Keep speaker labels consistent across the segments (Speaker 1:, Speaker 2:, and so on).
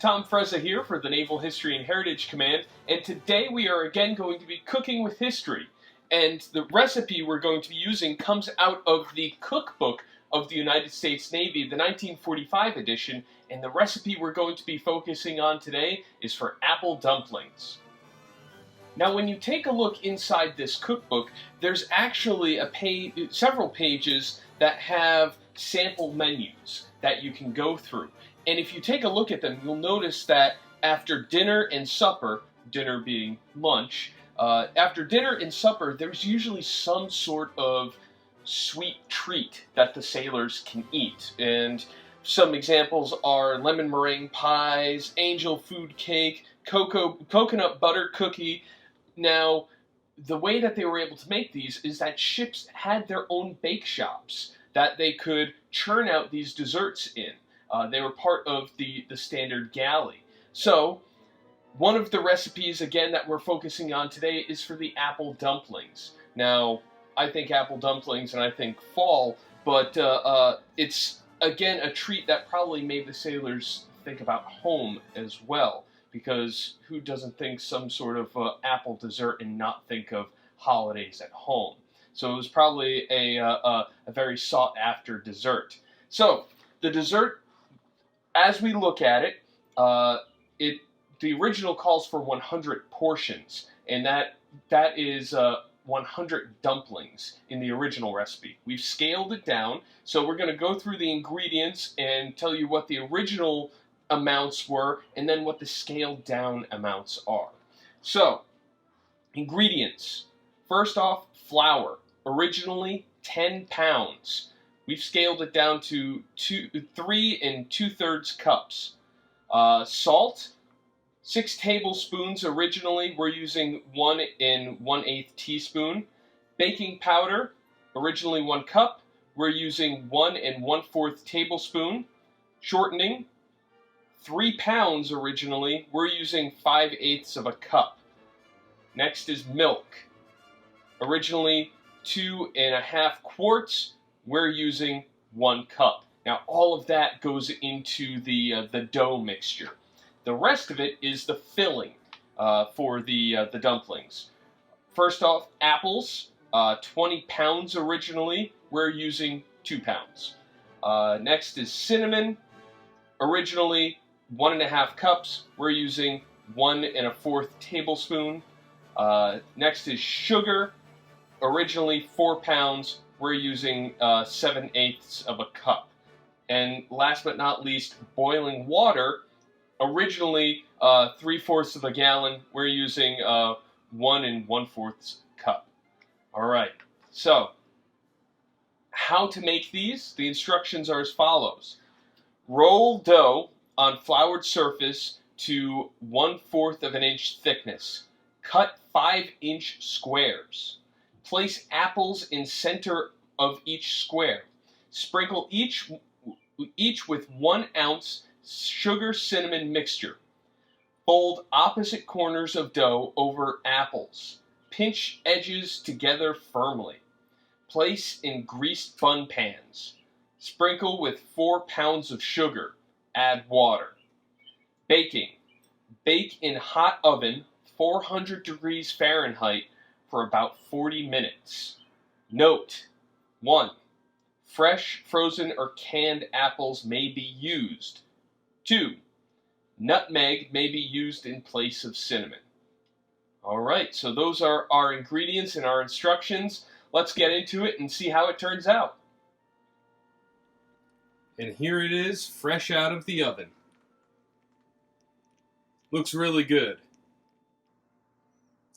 Speaker 1: Tom Frezza here for the Naval History and Heritage Command, and today we are again going to be cooking with history. And the recipe we're going to be using comes out of the cookbook of the United States Navy, the 1945 edition, and the recipe we're going to be focusing on today is for apple dumplings. Now, when you take a look inside this cookbook, there's actually several pages that have sample menus that you can go through. And if you take a look at them, you'll notice that after dinner and supper, dinner being lunch, after dinner and supper, there's usually some sort of sweet treat that the sailors can eat. And some examples are lemon meringue pies, angel food cake, coconut butter cookie. Now, the way that they were able to make these is that ships had their own bake shops that they could churn out these desserts in. They were part of the standard galley. So, one of the recipes, again, that we're focusing on today is for the apple dumplings. Now, I think apple dumplings and I think fall, but it's, again, a treat that probably made the sailors think about home as well, because who doesn't think some sort of apple dessert and not think of holidays at home? So it was probably a very sought-after dessert. So, the dessert, as we look at it, the original calls for 100 portions, and that is 100 dumplings in the original recipe. We've scaled it down, so we're going to go through the ingredients and tell you what the original amounts were, and then what the scaled down amounts are. So, ingredients. First off, flour. Originally 10 pounds. We've scaled it down to 3 2/3 cups. Salt, 6 tablespoons originally. We're using 1 1/8 teaspoon. Baking powder, originally 1 cup. We're using 1 1/4 tablespoon. Shortening, 3 pounds originally. We're using 5/8 of a cup. Next is milk. Originally 2.5 quarts. We're using 1 cup. Now, all of that goes into the dough mixture. The rest of it is the filling for the dumplings. First off, apples, 20 pounds originally. We're using 2 pounds. Next is cinnamon. Originally 1.5 cups. We're using 1 1/4 tablespoon. Next is sugar. Originally 4 pounds. We're using 7/8 of a cup. And last but not least, boiling water. Originally 3/4 of a gallon. We're using 1 1/4 cup. All right. So, how to make these? The instructions are as follows. Roll dough on floured surface to 1/4 of an inch thickness. Cut 5-inch squares. Place apples in center of each square. Sprinkle each with 1 ounce sugar cinnamon mixture. Fold opposite corners of dough over apples. Pinch edges together firmly. Place in greased bun pans. Sprinkle with 4 pounds of sugar. Add water. Baking. Bake in hot oven, 400 degrees Fahrenheit, for about 40 minutes. Note: 1. Fresh, frozen, or canned apples may be used. 2. Nutmeg may be used in place of cinnamon. Alright, so those are our ingredients and our instructions. Let's get into it and see how it turns out. And here it is, fresh out of the oven. Looks really good.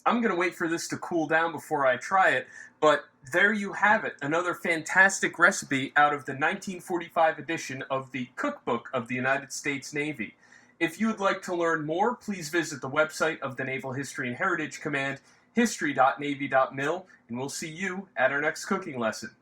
Speaker 1: I'm going to wait for this to cool down before I try it, but there you have it, another fantastic recipe out of the 1945 edition of the Cookbook of the United States Navy. If you would like to learn more, please visit the website of the Naval History and Heritage Command, history.navy.mil, and we'll see you at our next cooking lesson.